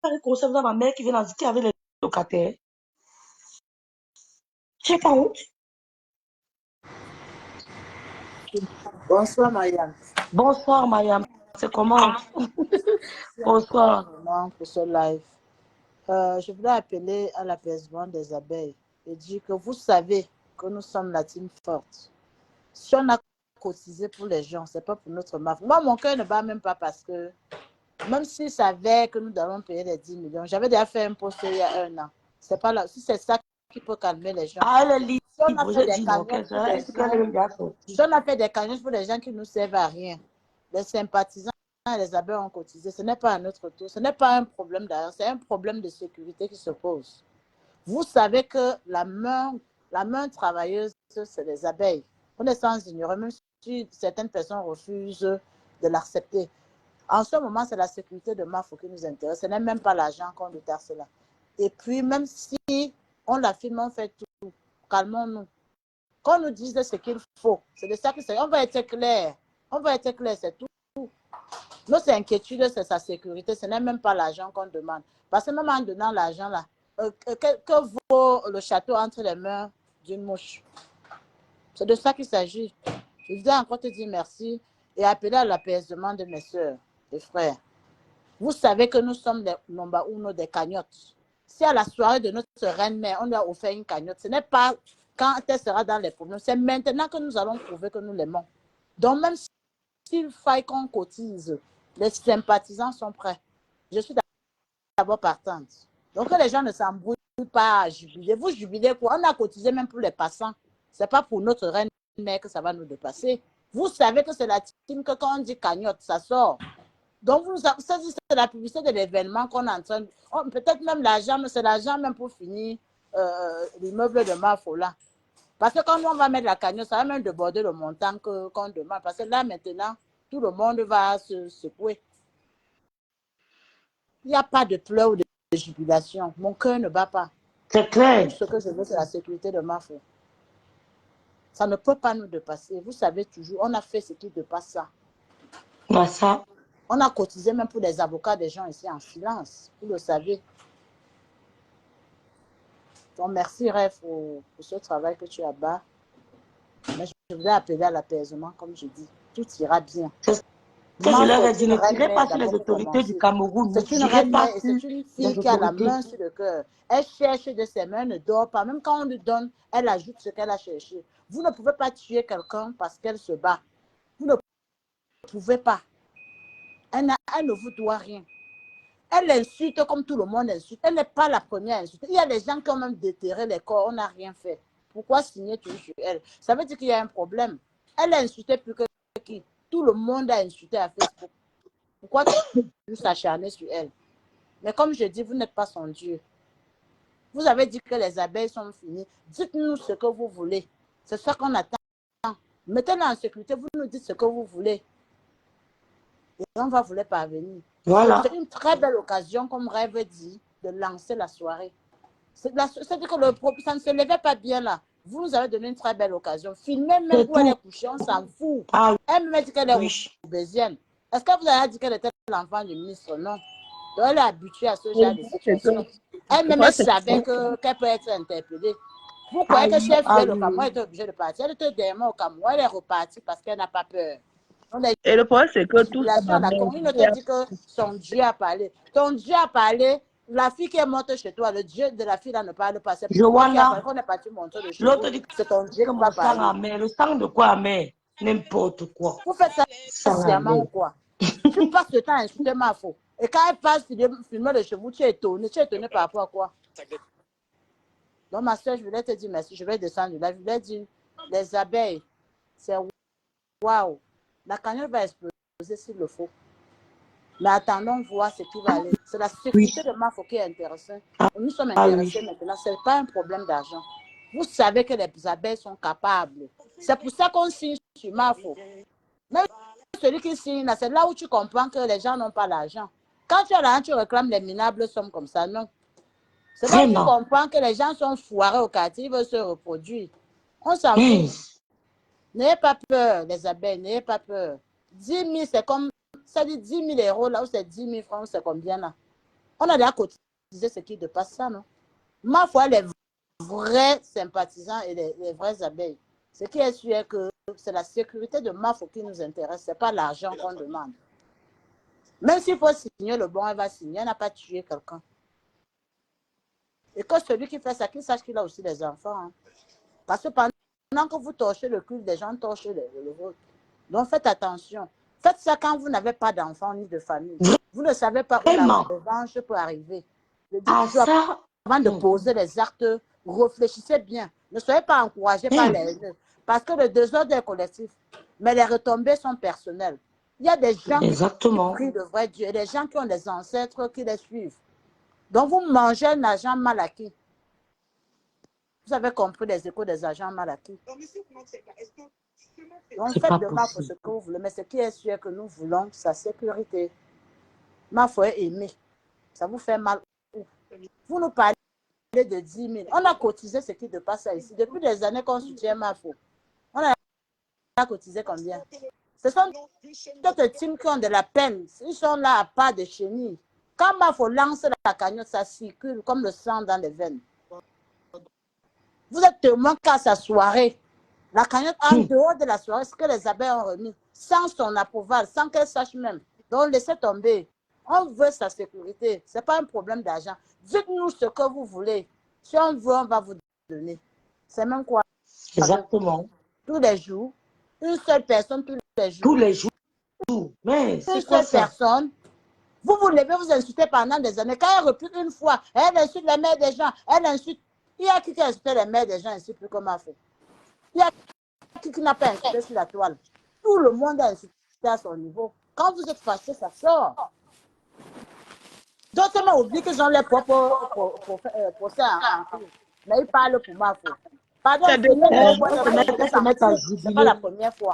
Un conseil à ma mère qui vient qui avec les locataires. Tu n'as pas honte. Bonsoir, Marianne. Bonsoir, Mayam. C'est comment? Bonsoir. Pour ce live. Je voulais appeler à l'apaisement des abeilles et dire que vous savez que nous sommes la team forte. Si on a cotisé pour les gens, ce n'est pas pour notre marque. Moi, mon cœur ne bat même pas parce que même s'ils savaient que nous devons payer les 10 millions, j'avais déjà fait un post il y a 1 an. C'est pas là. Si c'est ça qui peut calmer les gens. Ah, elle est libre. Si on a fait des cagnottes pour les gens qui ne nous servent à rien, les sympathisants et les abeilles ont cotisé, ce n'est pas à notre tour, ce n'est pas un problème d'ailleurs, c'est un problème de sécurité qui se pose. Vous savez que la main travailleuse, c'est les abeilles. On est sans ignorer, même si certaines personnes refusent de l'accepter. En ce moment, c'est la sécurité de Mafo qui nous intéresse, ce n'est même pas l'argent qu'on déterre cela. Et puis, même si on l'affirme, on fait tout, calmons-nous. Qu'on nous dise ce qu'il faut. C'est de ça que c'est. On va être clair. On va être clair, c'est tout. Notre inquiétude, c'est sa sécurité. Ce n'est même pas l'argent qu'on demande. Parce que même en donnant l'argent, là, que vaut le château entre les mains d'une mouche. C'est de ça qu'il s'agit. Je voudrais encore te dire merci et appeler à l'apaisement de mes soeurs et frères. Vous savez que nous sommes les number uno des cagnottes. Si à la soirée de notre reine-mère, on lui a offert une cagnotte, ce n'est pas quand elle sera dans les problèmes, c'est maintenant que nous allons prouver que nous l'aimons. Donc même s'il faille qu'on cotise, les sympathisants sont prêts. Je suis d'abord partante. Donc que les gens ne s'embrouillent pas à jubiler. Vous jubilez quoi? On a cotisé même pour les passants. Ce n'est pas pour notre reine-mère que ça va nous dépasser. Vous savez que c'est la team que quand on dit cagnotte, ça sort. Donc, ça c'est la publicité de l'événement qu'on est en train de... Oh, peut-être même l'argent, mais c'est l'argent même pour finir l'immeuble de Mafola. Parce que quand on va mettre la cagnotte, ça va même déborder le montant qu'on demande. Parce que là, maintenant, tout le monde va se secouer. Il n'y a pas de pleurs ou de jubilation. Mon cœur ne bat pas. C'est clair. Tout ce que je veux, c'est la sécurité de Mafo. Ça ne peut pas nous dépasser. Vous savez toujours, on a fait ce qui dépasse ça. Ouais, ça. On a cotisé même pour les avocats des gens ici en silence. Vous le savez. Donc, merci, Ref, pour ce travail que tu as bas. Mais je voulais appeler à l'apaisement, comme je dis. Tout ira bien. Que je leur ai dit, ne tirez pas sur les autorités du Cameroun. C'est une reine-mère et c'est une fille qui a la main sur le cœur. Elle cherche de ses mains, ne dort pas. Même quand on lui donne, elle ajoute ce qu'elle a cherché. Vous ne pouvez pas tuer quelqu'un parce qu'elle se bat. Vous ne pouvez pas. Elle ne vous doit rien. Elle insulte comme tout le monde insulte. Elle n'est pas la première à insulter. Il y a des gens qui ont même déterré les corps. On n'a rien fait. Pourquoi signer toujours sur elle? Ça veut dire qu'il y a un problème. Elle a insulté plus que qui? Tout le monde a insulté à Facebook. Pourquoi tu s'acharner sur elle? Mais comme je dis, vous n'êtes pas son Dieu. Vous avez dit que les abeilles sont finies. Dites-nous ce que vous voulez. C'est ça qu'on attend. Mettez-la en sécurité. Vous nous dites ce que vous voulez. Et on va vous les parvenir. Voilà. C'est une très belle occasion, comme Rêve dit, de lancer la soirée. C'est-à-dire que ça ne se levait pas bien là. Vous nous avez donné une très belle occasion. Filmez même où elle est couchée, on s'en fout. Ah, elle me dit qu'elle est oui. obésienne. Est-ce que vous avez dit qu'elle était l'enfant du ministre? Non. Donc elle est habituée à ce genre de situation. Elle-même savait qu'elle peut être interpellée. Vous croyez que si elle faisait le Cameroun, elle était obligée de partir. Elle était derrière au Cameroun, elle est repartie parce qu'elle n'a pas peur. Et le problème, c'est que tout ça... La commune te dit que son Dieu a parlé. Ton Dieu a parlé. La fille qui est morte chez toi, le Dieu de la fille là ne parle pas. C'est pourquoi on est parti monter de chez vous. L'autre dit que c'est ton Dieu qui va parler. Le sang de quoi, mais n'importe quoi. Vous faites ça sciemment ou quoi? Tu passes le temps à insulter ma faux. Et quand elle passe filmer de chez vous, tu es étonné. Tu es étonné par rapport à quoi? Donc ma soeur, je voulais te dire merci. Je vais descendre là. Je voulais dire, les abeilles, c'est waouh. La cagnotte va exploser s'il le faut. Mais attendons voir ce qui va aller. C'est la sécurité de Mafo qui est intéressante. Nous sommes intéressés maintenant. Ce n'est pas un problème d'argent. Vous savez que les abeilles sont capables. C'est pour ça qu'on signe sur Mafo. Même celui qui signe, c'est là où tu comprends que les gens n'ont pas l'argent. Quand tu as l'argent, tu réclames les minables sommes comme ça. Non. C'est là où tu comprends que les gens sont foirés au quartier, ils veulent se reproduire. On s'en fout. N'ayez pas peur, les abeilles, n'ayez pas peur. 10 000, c'est comme, ça dit 10 000 euros, là où c'est 10 000 francs, c'est combien là? On a déjà cotisé ce qui dépasse ça, non? Ma foi, les vrais sympathisants et les vraies abeilles, ce qui est sûr est que c'est la sécurité de Mafo qui nous intéresse, ce n'est pas l'argent qu'on demande. Même s'il faut signer le bon, elle va signer, elle n'a pas tué quelqu'un. Et que celui qui fait ça, qu'il sache qu'il a aussi des enfants. Hein. Parce que pendant que vous torchez le culte, des gens torchent le vôtre. Donc faites attention. Faites ça quand vous n'avez pas d'enfants ni de famille. Vous ne savez pas où la revanche peut arriver. Avant de poser les actes, réfléchissez bien. Ne soyez pas encouragés par les haineux. Parce que le désordre est collectif. Mais les retombées sont personnelles. Il y a des gens qui prient le vrai Dieu et des gens qui ont des ancêtres qui les suivent. Donc vous mangez un agent mal acquis. Vous avez compris les échos des agents mal acquis. Donc faites de Mafo ce que vous voulez, mais ce qui est sûr que nous voulons, sa sécurité. Mafo est aimé. Ça vous fait mal. Vous nous parlez de 10 000. On a cotisé ce qui dépasse ici. Depuis des années qu'on soutient Mafo. On a cotisé combien? Ce sont d'autres teams qui ont de la peine. Ils sont là à part de chenilles. Quand Mafo lance la cagnotte, ça circule comme le sang dans les veines. Vous êtes témoin qu'à sa soirée, la cagnotte en dehors de la soirée, ce que les abeilles ont remis, sans son approval, sans qu'elle sache même. Donc laissez tomber. On veut sa sécurité. Ce n'est pas un problème d'argent. Dites-nous ce que vous voulez. Si on veut, on va vous donner. C'est même quoi? Exactement. Tous les jours. Une seule personne tous les jours. Tous les jours. Mais c'est quoi ça? Personne. Vous vous levez, vous insultez pendant des années. Quand elle réplique une fois, elle insulte les mères des gens. Elle insulte. Il y a qui insulte les mères des gens ainsi plus comme Mafo. Il y a qui n'a pas insulté sur la toile. Tout le monde a insulté à son niveau. Quand vous êtes fâché, ça sort. D'autres m'ont oublié qu'ils ont les propres procès en cours. Mais ils parlent pour Mafo. Pardon, c'est pas la première fois.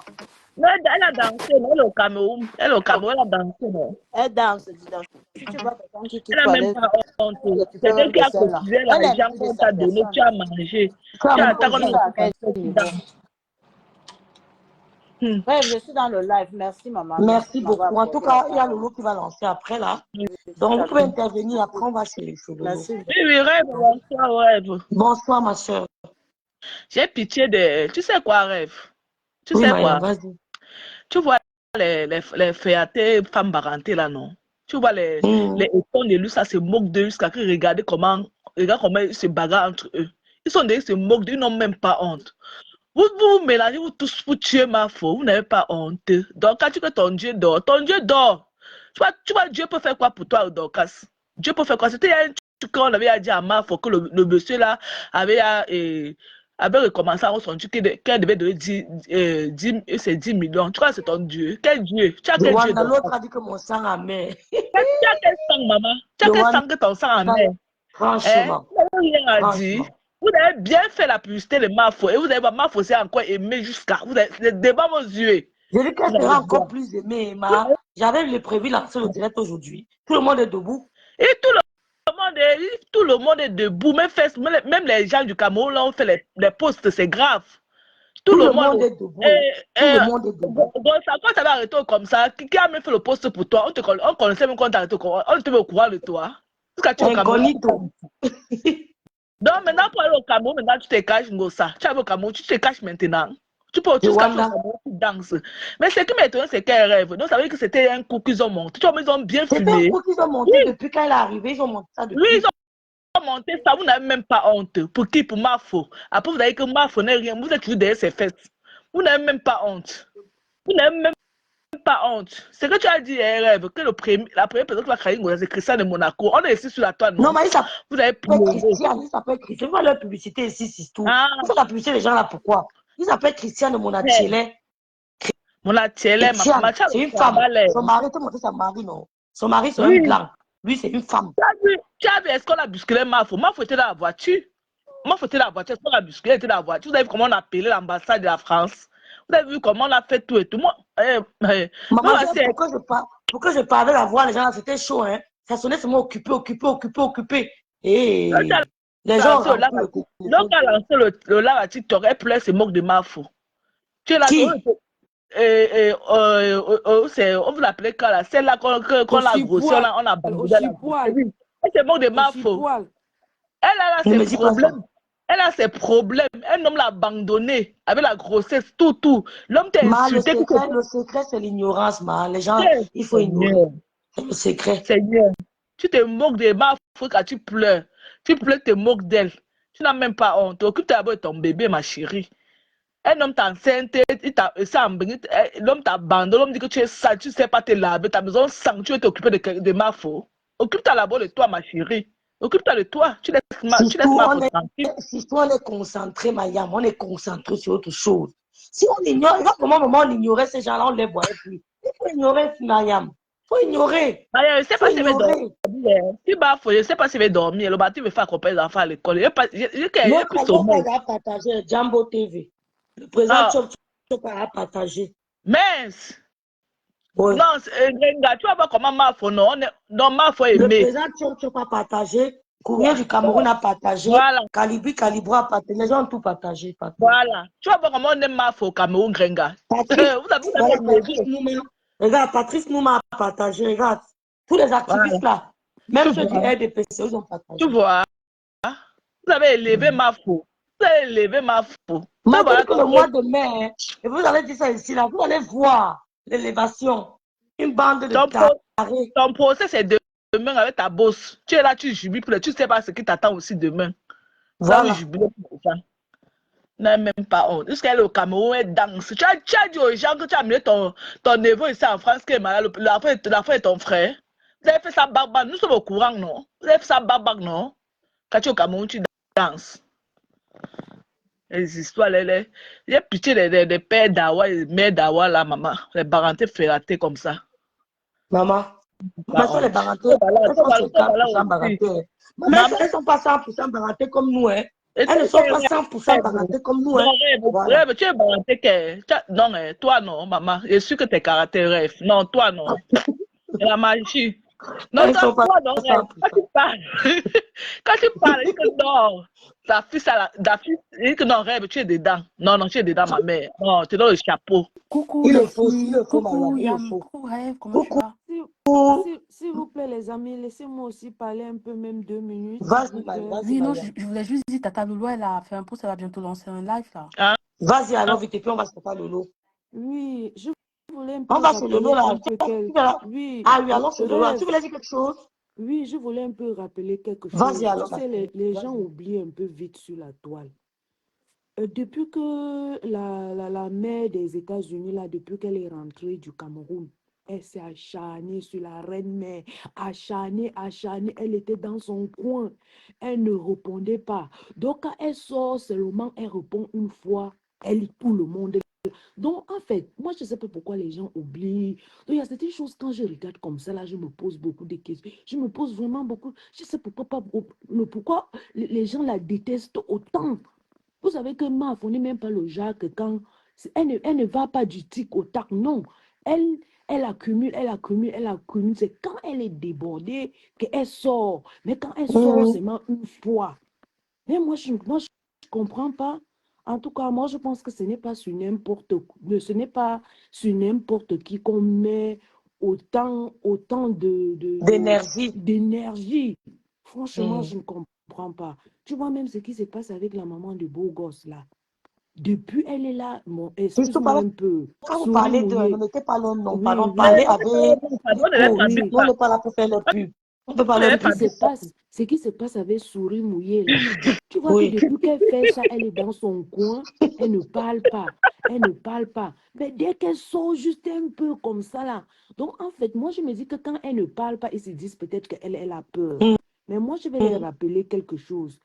Non, elle a dansé, elle est au Cameroun. Elle est au Cameroun, elle a dansé, non? Elle danse, dis donc. Si tu vois quelqu'un qui Elle n'a même pas honte. Quelqu'un qui a cotisé l'argent qu'on t'a donné, tu as mangé. Tu as attaqué Ouais, je suis dans le live. Merci, maman. Merci beaucoup. En tout cas, il y a Lolo qui va lancer après là. Donc, vous pouvez intervenir. Après, on va chez les Lolo. Merci. Oui, rêve, bonsoir, rêve. Bonsoir, ma soeur. J'ai pitié de... Tu sais quoi, rêve? Tu Oui, sais Maya, quoi? vas-y. Tu vois les féatés femmes barantées là, non? Tu vois les étons de lui, ça se moque d'eux jusqu'à regarder comment ils se bagarrent entre eux. Ils sont des, ils se moquent d'eux, ils n'ont même pas honte. Vous vous mélangez, vous tous pour tuer Mafo, vous n'avez pas honte. Donc quand tu veux ton Dieu dort, Tu vois, Dieu peut faire quoi pour toi, Dorcas? Dieu peut faire quoi? C'était un truc qu'on avait dit à Mafo que le monsieur là avait recommencé à son Dieu qu'elle devait donner 10 millions. Tu vois, c'est ton Dieu. Quel Dieu? Tu as quel Dieu? L'autre a dit que mon sang a mer. Tu as quel sang, maman? Tu as quel sang que ton sang a mer? Franchement. Vous n'avez rien à dire. Vous avez bien fait la publicité de Mafo et vous avez pas Mafo, c'est encore aimé jusqu'à. Vous avez des débats vos yeux. Je dis qu'elle sera encore plus aimée, Emma. J'avais le prévu lancer le direct aujourd'hui. Tout le monde est debout. Et tout le monde est debout. Même les gens du Cameroun, là, ont fait les posts, c'est grave. Tout le monde est debout. Tout le monde est debout. Donc, quand ça va arrêter comme ça, qui a même fait le post pour toi? On connaissait même quand tu as arrêté. On était au courant de toi. Incognito. Donc, maintenant, pour aller au Cameroun, maintenant, tu te caches, Ngosa. Tu vas au Cameroun, tu te caches maintenant. Tu peux te cacher au Cameroun, tu danses. Mais ce qui m'étonne, c'est qu'elle rêve. Donc, ça veut dire que c'était un coup qu'ils ont monté. Tu vois, ils ont bien filmé. C'était un coup qu'ils ont monté depuis quand elle est arrivée. Ils ont monté ça depuis. Oui, ils ont monté ça. Vous n'avez même pas honte. Pour qui? Pour Mafo. Après, vous avez dit que Mafo n'est rien. Vous êtes toujours derrière ses fesses. Vous n'avez même pas honte. Vous n'avez même pas honte. C'est que tu as dit, rêve, que la première personne qui va créer c'est Christian de Monaco. On est ici sur la toile. Non, mais vous avez Christian, il s'appelle Christian. Ils font leur publicité ici, c'est tout. Ils font la publicité des gens là, pourquoi? Il s'appelle Christian de Monatielé. Monatielé, ma c'est une femme. Son mari, tu as montré son mari, non? Son mari, c'est un blanc. Lui, c'est une femme. Tu as vu, est-ce qu'on a bousculé Mafo? Mafo était dans la voiture. Mafo était dans la voiture. Est-ce qu'on a bousculé? Était dans la voiture. Vous avez vu comment on a appelé l'ambassade de la France? Vous avez vu comment on a fait tout et tout. Moi, maman, pourquoi je parlais la voix, les gens là, c'était chaud, hein? Ça sonnait seulement occupé. Et les gens. Donc, à lancer le live à TikTok, elle pleure, se moque de Mafo. Tu es là. On vous l'appelait quand là? Celle-là qu'on a grossi, on a abandonné. Elle se moque de Mafo. Elle a ses problèmes. Elle a ses problèmes. Un homme l'a abandonné avec la grossesse, tout. L'homme t'a insulté. Le secret, c'est l'ignorance, les gens, il faut ignorer. C'est le secret. Seigneur, tu te moques de Mafo quand tu pleures. Tu pleures, tu te moques d'elle. Tu n'as même pas honte. Occupe-toi d'abord de ton bébé, ma chérie. Un homme t'a enceinte, l'homme t'a abandonné, l'homme dit que tu es sale, tu ne sais pas te laver, ta maison sang, tu veux t'occuper de Mafo. Occupe-toi d'abord de toi, ma chérie. Occupe-toi de toi. Tu laisses Mafo tranquille. Si on est concentré, Mayam, on est concentré sur autre chose. Si on ignore, regarde comment on ignorait ces gens-là, on ne les voyait plus. Il faut ignorer, Mayam. Il faut ignorer. Je ne sais pas s'il va dormir. Si Mafo, je ne sais pas s'il va dormir. Le bâtiment va faire accompagner les enfants à l'école. Le président va partager Jambo TV. Le président Chop a partagé. Mince. Oui. Non, tu vas voir comment Mafo, non, Mafo est aimé. Le président Chop a partagé. Courrier du Cameroun a partagé. Voilà. Calibro a partagé. Les gens ont tout partagé. Voilà. Tu vas voir comment on aime Mafo au Cameroun, Grenga. Regarde, Patrice Nouma a partagé. Regarde. Tous les activistes là. Même Tu ceux du vois, RDPC, ils ont partagé. tu vois, vous avez élevé ma fou. Vous avez élevé ma fou. Tu Maintenant vois, que le mois de mai, hein, et vous allez dire ça ici, là, vous allez voir l'élévation. Une bande de ton, pro- tarés. ton procès, c'est demain avec ta bosse. Tu es là, tu jubiles, tu ne sais pas ce qui t'attend aussi demain. Ça, vous Voilà. jubilez pour ça. N'a même pas honte. Jusqu'à aller au Cameroun, elle danse. Tu as dit aux gens que tu as amené ton neveu ici en France, qui est malade, l'enfant est ton frère. Vous avez fait ça barbac. Nous sommes au courant, non? Vous avez fait ça barbac, non? Quand tu es au Cameroun, tu danses. Les histoires, il y a pitié des pères d'Awa et des mères d'Awa, là, maman. Les parentés ferratés comme ça. Maman. Pas Mais ça, les honte. barateurs, elles sont Là 50% aussi. barateurs. Mais Maman, elles ne sont pas 100% barateurs comme nous. Hein. et Elles toi, ne tu sont es pas 100% rêve. barateurs comme nous. Non, Hein. Voilà. rêve, tu es parenté que. Non, toi, non, maman. Je suis que tes caractères rêves. Non, toi, non. Et la magie. Non, Elles ne sont pas toi, non, 100%. quand tu parles, quand tu parles, il dit que non, ta fille, il dit que non, rêve, tu es dedans. Non, non, tu es dedans, ma mère. Non, tu es dans le chapeau. Coucou Il le les faut, filles, Marianne, coucou il le Yam, faut. coucou Rêve, comment tu Coucou. vas? S'il vous plaît les amis, laissez-moi aussi parler un peu, même 2 minutes, s'il vous plaît. Vas-y, Oui, non, Marianne. je voulais juste dire, Tata Loulou, elle a fait un post, elle va bientôt lancer un live là. Hein? Vas-y, alors vite, et puis on va se faire le lot. Oui, je voulais un On peu va sur le lot, rappeler là. un peu Oui, allons sur le lot. Tu voulais dire quelque chose? Oui, je voulais un peu rappeler quelque chose. Vas-y, alors. Tu sais, les gens oublient un peu vite sur la toile. Depuis que la mère des États-Unis, là, depuis qu'elle est rentrée du Cameroun, elle s'est acharnée sur la reine-mère, acharnée, elle était dans son coin, elle ne répondait pas. Donc, quand elle sort seulement, elle répond une fois, elle lit tout le monde. Donc, en fait, moi, je ne sais pas pourquoi les gens oublient. Donc, il y a certaines choses, quand je regarde comme ça, là, je me pose beaucoup de questions. Je me pose vraiment beaucoup. Je ne sais pourquoi les gens la détestent autant. Vous savez que Maf, on n'est même pas le genre que quand elle ne va pas du tic au tac, non. Elle accumule. C'est quand elle est débordée qu'elle sort. Mais quand elle sort seulement une fois. Mais moi, je comprends pas. En tout cas, moi, je pense que ce n'est pas sur n'importe qui qu'on met autant D'énergie. d'énergie. Franchement, je ne comprends pas. Tu vois même ce qui se passe avec la maman de beau gosse là. Depuis, elle est là. Bon, excuse-moi un peu. Quand vous Souris parlez de... mouillé. Ne mettez pas le nom, Oui, pardon. oui. Parlez avec... Pardon, ne les Oui. fabrique Non, on pas. n'est pas là pour faire le pub. On peut parler Ce qui se passe avec Souris mouillée là. Tu vois que Oui. depuis qu'elle fait ça, elle est dans son coin, elle ne parle pas, Mais dès qu'elle sort juste un peu comme ça là, donc en fait, moi je me dis que quand elle ne parle pas, ils se disent peut-être qu'elle a peur. Mais moi je vais leur rappeler quelque chose.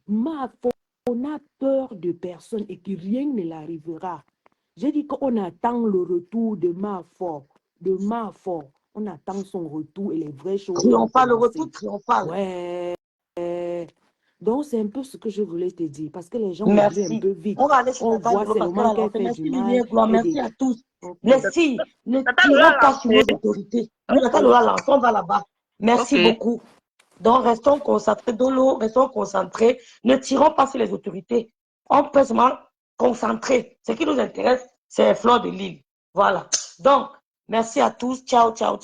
On a peur de personne et que rien ne l'arrivera. J'ai dit qu'on attend le retour de Mafort. On attend son retour et les vraies choses vont Triomphal, le commencer. retour triomphal. Ouais. Donc, c'est un peu ce que je voulais te dire, parce que les gens oublient un peu vite. On va aller sur On la base voit de l'eau parce qu'elle seulement a qu'elle lancé. fait Merci du mal. Lumière Gloire, merci à tous. Ok. Les filles, ne Tata Lola tirons pas l'a sur nos lancé. autorités. Ok. Tata Lola lance, on va là-bas. Merci Ok. beaucoup. Donc, restons concentrés dans l'eau, restons concentrés. Ne tirons pas sur les autorités. On peut seulement concentrer. Ce qui nous intéresse, c'est les fleurs de l'île. Voilà. Donc, merci à tous. Ciao, ciao, ciao.